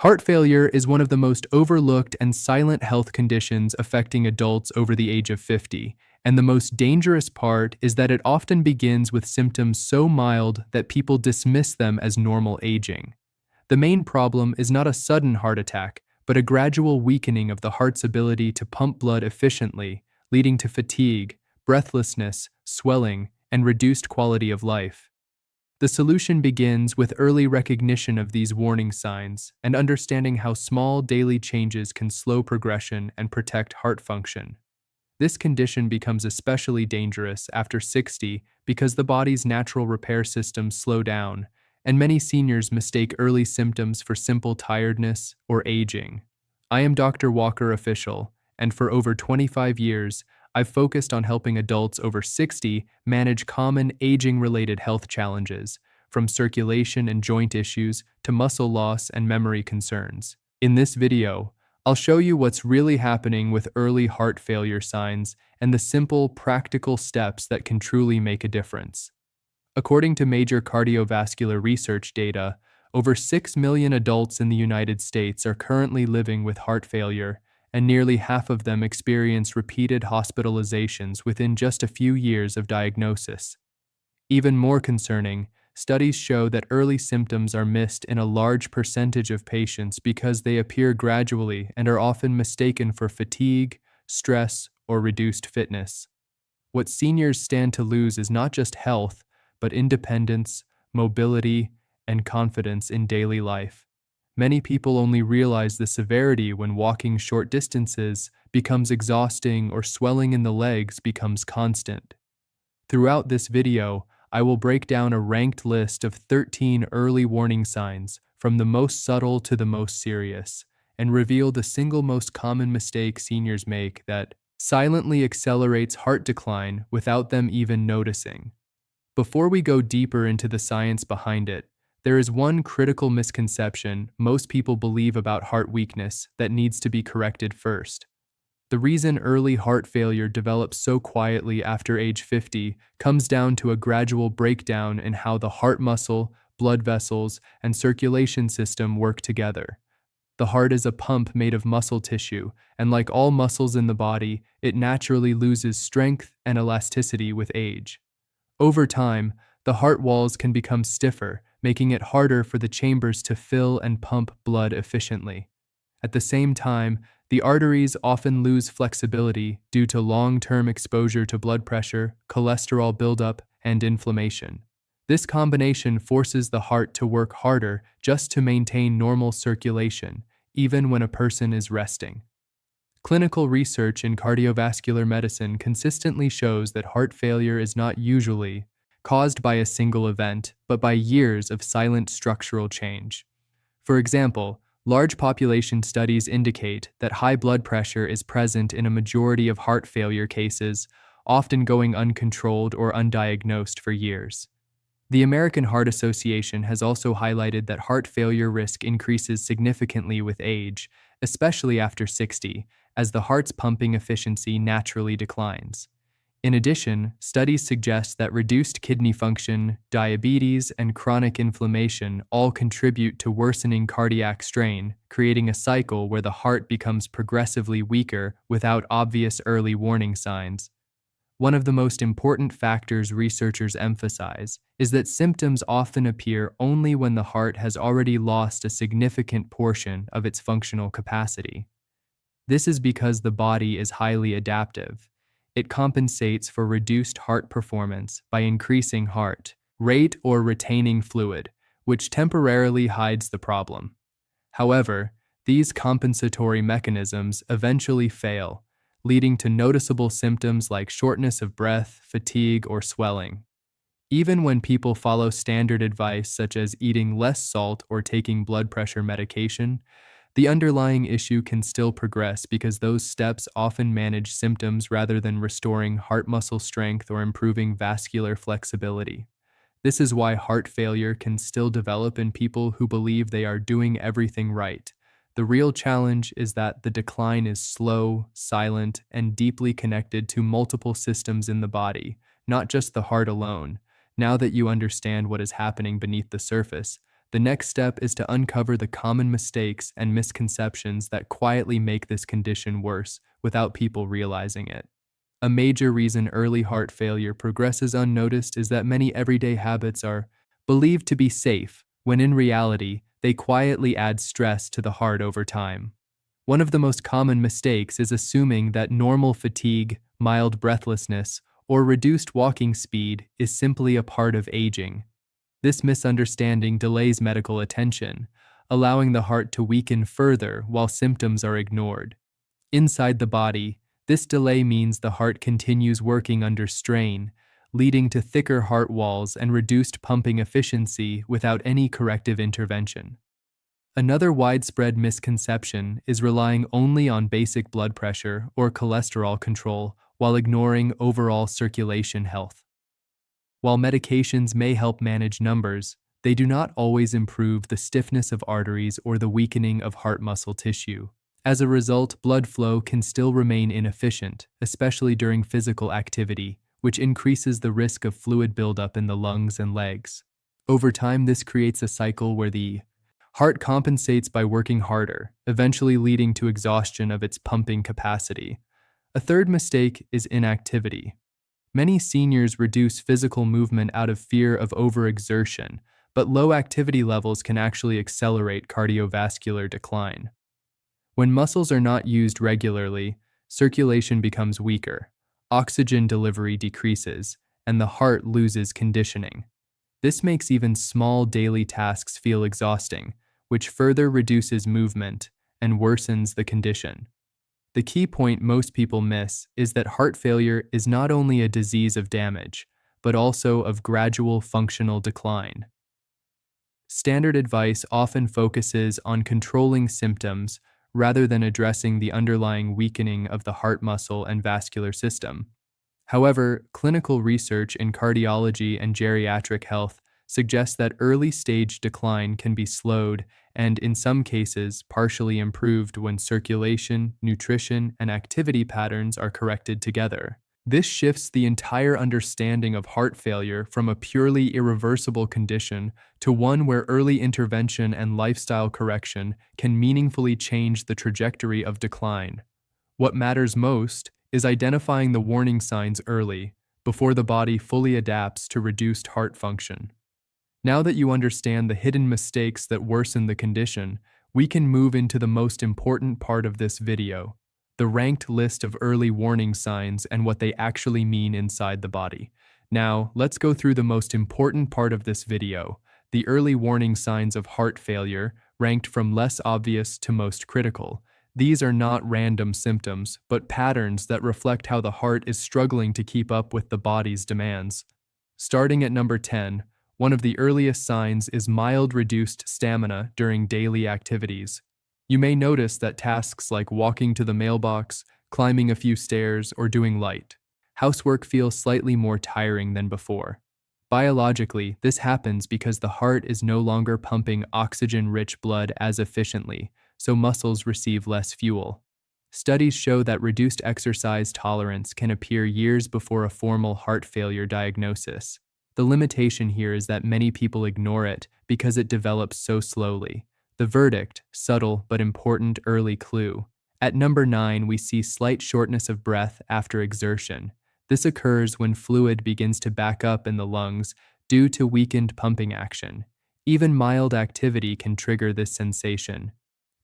Heart failure is one of the most overlooked and silent health conditions affecting adults over the age of 50, and the most dangerous part is that it often begins with symptoms so mild that people dismiss them as normal aging. The main problem is not a sudden heart attack, but a gradual weakening of the heart's ability to pump blood efficiently, leading to fatigue, breathlessness, swelling, and reduced quality of life. The solution begins with early recognition of these warning signs and understanding how small daily changes can slow progression and protect heart function. This condition becomes especially dangerous after 60 because the body's natural repair systems slow down, and many seniors mistake early symptoms for simple tiredness or aging. I am Dr. Walker Official, and for over 25 years, I've focused on helping adults over 60 manage common aging-related health challenges, from circulation and joint issues to muscle loss and memory concerns. In this video, I'll show you what's really happening with early heart failure signs and the simple, practical steps that can truly make a difference. According to major cardiovascular research data, over 6 million adults in the United States are currently living with heart failure, and nearly half of them experience repeated hospitalizations within just a few years of diagnosis. Even more concerning, studies show that early symptoms are missed in a large percentage of patients because they appear gradually and are often mistaken for fatigue, stress, or reduced fitness. What seniors stand to lose is not just health, but independence, mobility, and confidence in daily life. Many people only realize the severity when walking short distances becomes exhausting or swelling in the legs becomes constant. Throughout this video, I will break down a ranked list of 13 early warning signs, from the most subtle to the most serious, and reveal the single most common mistake seniors make that silently accelerates heart decline without them even noticing. Before we go deeper into the science behind it, there is one critical misconception most people believe about heart weakness that needs to be corrected first. The reason early heart failure develops so quietly after age 50 comes down to a gradual breakdown in how the heart muscle, blood vessels, and circulation system work together. The heart is a pump made of muscle tissue, and like all muscles in the body, it naturally loses strength and elasticity with age. Over time, the heart walls can become stiffer, making it harder for the chambers to fill and pump blood efficiently. At the same time, the arteries often lose flexibility due to long-term exposure to blood pressure, cholesterol buildup, and inflammation. This combination forces the heart to work harder just to maintain normal circulation, even when a person is resting. Clinical research in cardiovascular medicine consistently shows that heart failure is not usually caused by a single event, but by years of silent structural change. For example, large population studies indicate that high blood pressure is present in a majority of heart failure cases, often going uncontrolled or undiagnosed for years. The American Heart Association has also highlighted that heart failure risk increases significantly with age, especially after 60, as the heart's pumping efficiency naturally declines. In addition, studies suggest that reduced kidney function, diabetes, and chronic inflammation all contribute to worsening cardiac strain, creating a cycle where the heart becomes progressively weaker without obvious early warning signs. One of the most important factors researchers emphasize is that symptoms often appear only when the heart has already lost a significant portion of its functional capacity. This is because the body is highly adaptive. It compensates for reduced heart performance by increasing heart rate or retaining fluid, which temporarily hides the problem. However, these compensatory mechanisms eventually fail, leading to noticeable symptoms like shortness of breath, fatigue, or swelling. Even when people follow standard advice such as eating less salt or taking blood pressure medication, the underlying issue can still progress because those steps often manage symptoms rather than restoring heart muscle strength or improving vascular flexibility. This is why heart failure can still develop in people who believe they are doing everything right. The real challenge is that the decline is slow, silent, and deeply connected to multiple systems in the body, not just the heart alone. Now that you understand what is happening beneath the surface, The next step is to uncover the common mistakes and misconceptions that quietly make this condition worse without people realizing it. A major reason early heart failure progresses unnoticed is that many everyday habits are believed to be safe, when in reality, they quietly add stress to the heart over time. One of the most common mistakes is assuming that normal fatigue, mild breathlessness, or reduced walking speed is simply a part of aging. This misunderstanding delays medical attention, allowing the heart to weaken further while symptoms are ignored. Inside the body, this delay means the heart continues working under strain, leading to thicker heart walls and reduced pumping efficiency without any corrective intervention. Another widespread misconception is relying only on basic blood pressure or cholesterol control while ignoring overall circulation health. While medications may help manage numbers, they do not always improve the stiffness of arteries or the weakening of heart muscle tissue. As a result, blood flow can still remain inefficient, especially during physical activity, which increases the risk of fluid buildup in the lungs and legs. Over time, this creates a cycle where the heart compensates by working harder, eventually leading to exhaustion of its pumping capacity. A third mistake is inactivity. Many seniors reduce physical movement out of fear of overexertion, but low activity levels can actually accelerate cardiovascular decline. When muscles are not used regularly, circulation becomes weaker, oxygen delivery decreases, and the heart loses conditioning. This makes even small daily tasks feel exhausting, which further reduces movement and worsens the condition. The key point most people miss is that heart failure is not only a disease of damage, but also of gradual functional decline. Standard advice often focuses on controlling symptoms rather than addressing the underlying weakening of the heart muscle and vascular system. However, clinical research in cardiology and geriatric health suggests that early-stage decline can be slowed and, in some cases, partially improved when circulation, nutrition, and activity patterns are corrected together. This shifts the entire understanding of heart failure from a purely irreversible condition to one where early intervention and lifestyle correction can meaningfully change the trajectory of decline. What matters most is identifying the warning signs early, before the body fully adapts to reduced heart function. Now that you understand the hidden mistakes that worsen the condition, we can move into the most important part of this video: the ranked list of early warning signs and what they actually mean inside the body. Now, let's go through the most important part of this video: the early warning signs of heart failure, ranked from less obvious to most critical. These are not random symptoms, but patterns that reflect how the heart is struggling to keep up with the body's demands. Starting at number 10, one of the earliest signs is mild reduced stamina during daily activities. You may notice that tasks like walking to the mailbox, climbing a few stairs, or doing light housework feel slightly more tiring than before. Biologically, this happens because the heart is no longer pumping oxygen-rich blood as efficiently, so muscles receive less fuel. Studies show that reduced exercise tolerance can appear years before a formal heart failure diagnosis. The limitation here is that many people ignore it because it develops so slowly. The verdict: subtle but important early clue. At number 9, we see slight shortness of breath after exertion. This occurs when fluid begins to back up in the lungs due to weakened pumping action. Even mild activity can trigger this sensation.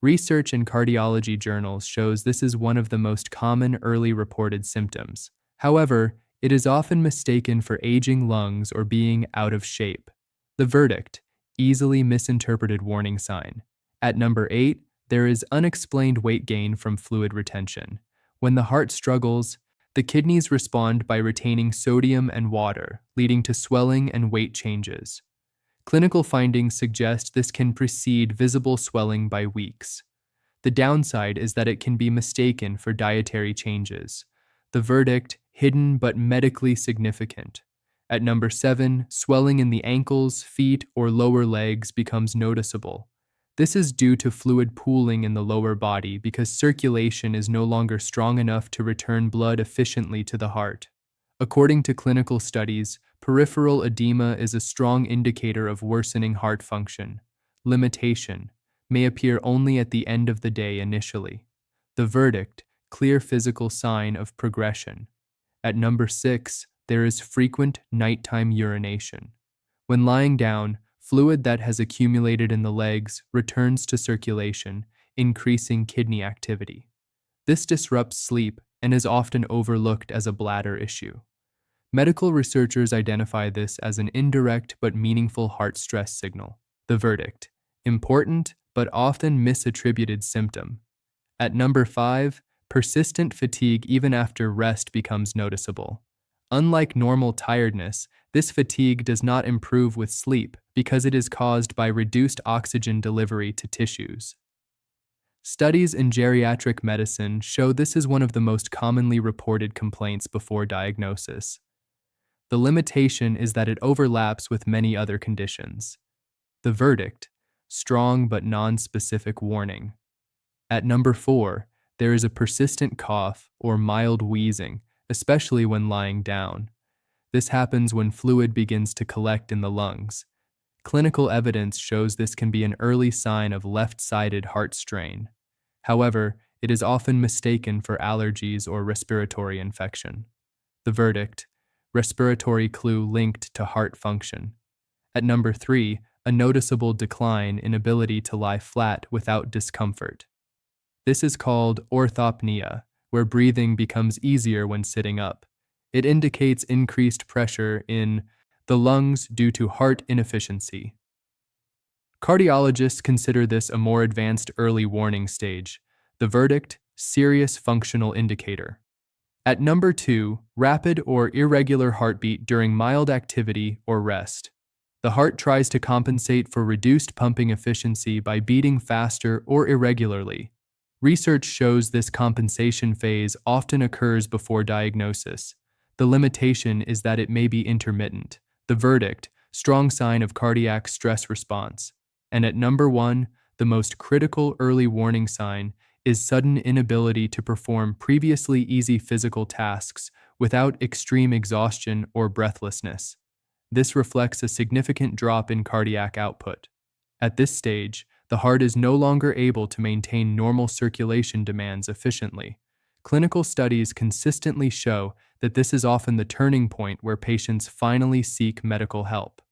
Research in cardiology journals shows this is one of the most common early reported symptoms. However, it is often mistaken for aging lungs or being out of shape. The verdict: easily misinterpreted warning sign. At number 8, there is unexplained weight gain from fluid retention. When the heart struggles, the kidneys respond by retaining sodium and water, leading to swelling and weight changes. Clinical findings suggest this can precede visible swelling by weeks. The downside is that it can be mistaken for dietary changes. The verdict: hidden but medically significant. At number 7, swelling in the ankles, feet, or lower legs becomes noticeable. This is due to fluid pooling in the lower body because circulation is no longer strong enough to return blood efficiently to the heart. According to clinical studies, peripheral edema is a strong indicator of worsening heart function. limitation, may appear only at the end of the day initially. The verdict, clear physical sign of progression. At number 6, there is frequent nighttime urination. When lying down, fluid that has accumulated in the legs returns to circulation, increasing kidney activity. This disrupts sleep and is often overlooked as a bladder issue. Medical researchers identify this as an indirect but meaningful heart stress signal. The verdict, important but often misattributed symptom. At number 5, persistent fatigue even after rest becomes noticeable. Unlike normal tiredness, this fatigue does not improve with sleep because it is caused by reduced oxygen delivery to tissues. Studies in geriatric medicine show this is one of the most commonly reported complaints before diagnosis. The limitation is that it overlaps with many other conditions. The verdict, strong but non-specific warning. At number 4, there is a persistent cough or mild wheezing, especially when lying down. This happens when fluid begins to collect in the lungs. Clinical evidence shows this can be an early sign of left-sided heart strain. However, it is often mistaken for allergies or respiratory infection. The verdict, respiratory clue linked to heart function. At number 3, a noticeable decline in ability to lie flat without discomfort. This is called orthopnea, where breathing becomes easier when sitting up. It indicates increased pressure in the lungs due to heart inefficiency. Cardiologists consider this a more advanced early warning stage. The verdict, serious functional indicator. At number 2, rapid or irregular heartbeat during mild activity or rest. The heart tries to compensate for reduced pumping efficiency by beating faster or irregularly. Research shows this compensation phase often occurs before diagnosis. The limitation is that it may be intermittent. The verdict, strong sign of cardiac stress response. And at number 1, the most critical early warning sign is sudden inability to perform previously easy physical tasks without extreme exhaustion or breathlessness. This reflects a significant drop in cardiac output. At this stage, the heart is no longer able to maintain normal circulation demands efficiently. Clinical studies consistently show that this is often the turning point where patients finally seek medical help.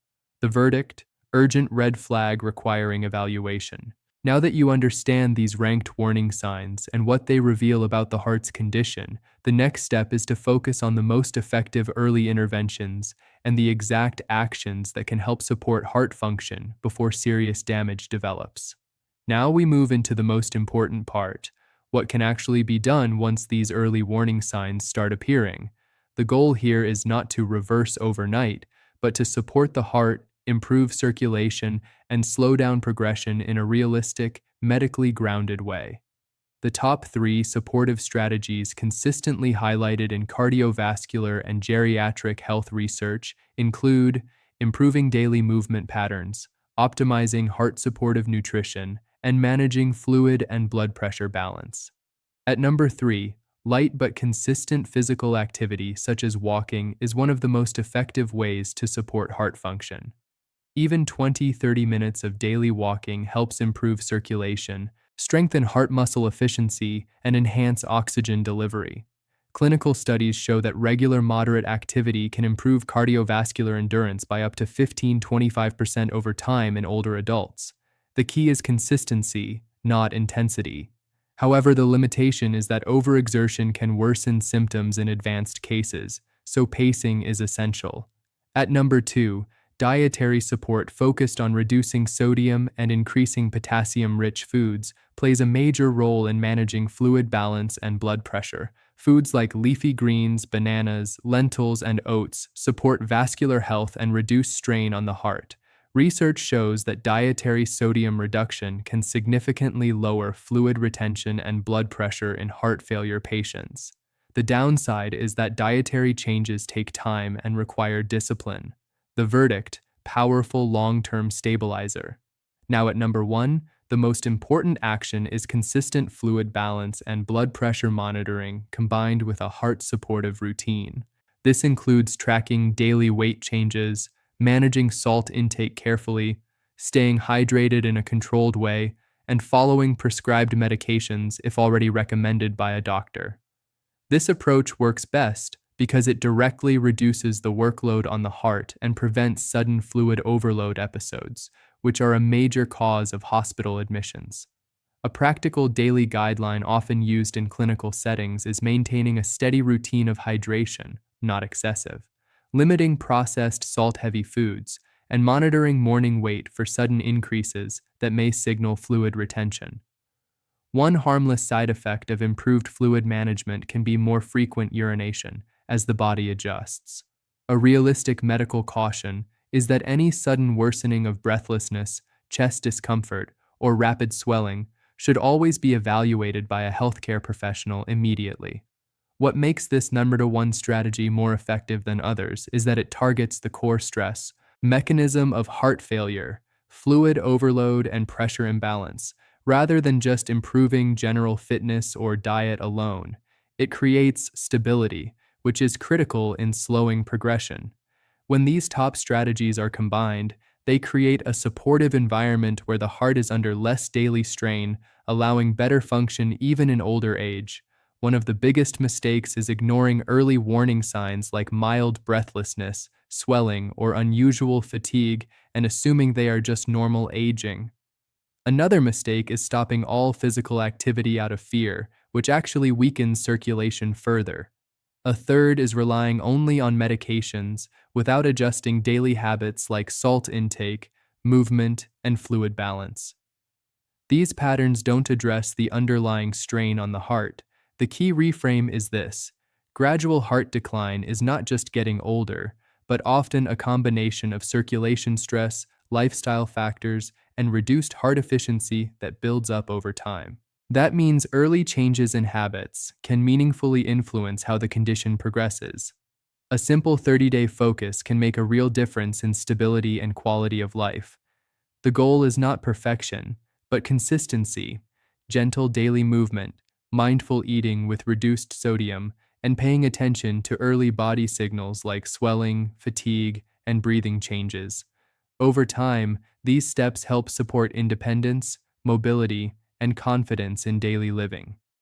The verdict, urgent red flag requiring evaluation. Now that you understand these ranked warning signs and what they reveal about the heart's condition, the next step is to focus on the most effective early interventions and the exact actions that can help support heart function before serious damage develops. Now we move into the most important part, what can actually be done once these early warning signs start appearing. The goal here is not to reverse overnight, but to support the heart, improve circulation, and slow down progression in a realistic, medically grounded way. The top 3 supportive strategies consistently highlighted in cardiovascular and geriatric health research include improving daily movement patterns, optimizing heart-supportive nutrition, and managing fluid and blood pressure balance. At number 3, light but consistent physical activity such as walking is one of the most effective ways to support heart function. Even 20-30 minutes of daily walking helps improve circulation, strengthen heart muscle efficiency, and enhance oxygen delivery. Clinical studies show that regular moderate activity can improve cardiovascular endurance by up to 15-25% over time in older adults. The key is consistency, not intensity. However, the limitation is that overexertion can worsen symptoms in advanced cases, so pacing is essential. At number 2, dietary support focused on reducing sodium and increasing potassium-rich foods plays a major role in managing fluid balance and blood pressure. Foods like leafy greens, bananas, lentils, and oats support vascular health and reduce strain on the heart. Research shows that dietary sodium reduction can significantly lower fluid retention and blood pressure in heart failure patients. The downside is that dietary changes take time and require discipline. The verdict, powerful long-term stabilizer. Now at number 1, the most important action is consistent fluid balance and blood pressure monitoring combined with a heart-supportive routine. This includes tracking daily weight changes, managing salt intake carefully, staying hydrated in a controlled way, and following prescribed medications if already recommended by a doctor. This approach works best because it directly reduces the workload on the heart and prevents sudden fluid overload episodes, which are a major cause of hospital admissions. A practical daily guideline often used in clinical settings is maintaining a steady routine of hydration, not excessive, limiting processed salt-heavy foods, and monitoring morning weight for sudden increases that may signal fluid retention. One harmless side effect of improved fluid management can be more frequent urination as the body adjusts. A realistic medical caution is that any sudden worsening of breathlessness, chest discomfort, or rapid swelling should always be evaluated by a healthcare professional immediately. What makes this number one strategy more effective than others is that it targets the core stress mechanism of heart failure, fluid overload, and pressure imbalance, rather than just improving general fitness or diet alone. It creates stability, which is critical in slowing progression. When these top strategies are combined, they create a supportive environment where the heart is under less daily strain, allowing better function even in older age. One of the biggest mistakes is ignoring early warning signs like mild breathlessness, swelling, or unusual fatigue and assuming they are just normal aging. Another mistake is stopping all physical activity out of fear, which actually weakens circulation further. A third is relying only on medications without adjusting daily habits like salt intake, movement, and fluid balance. These patterns don't address the underlying strain on the heart. The key reframe is this: gradual heart decline is not just getting older, but often a combination of circulation stress, lifestyle factors, and reduced heart efficiency that builds up over time. That means early changes in habits can meaningfully influence how the condition progresses. A simple 30-day focus can make a real difference in stability and quality of life. The goal is not perfection, but consistency, gentle daily movement, mindful eating with reduced sodium, and paying attention to early body signals like swelling, fatigue, and breathing changes. Over time, these steps help support independence, mobility, and confidence in daily living.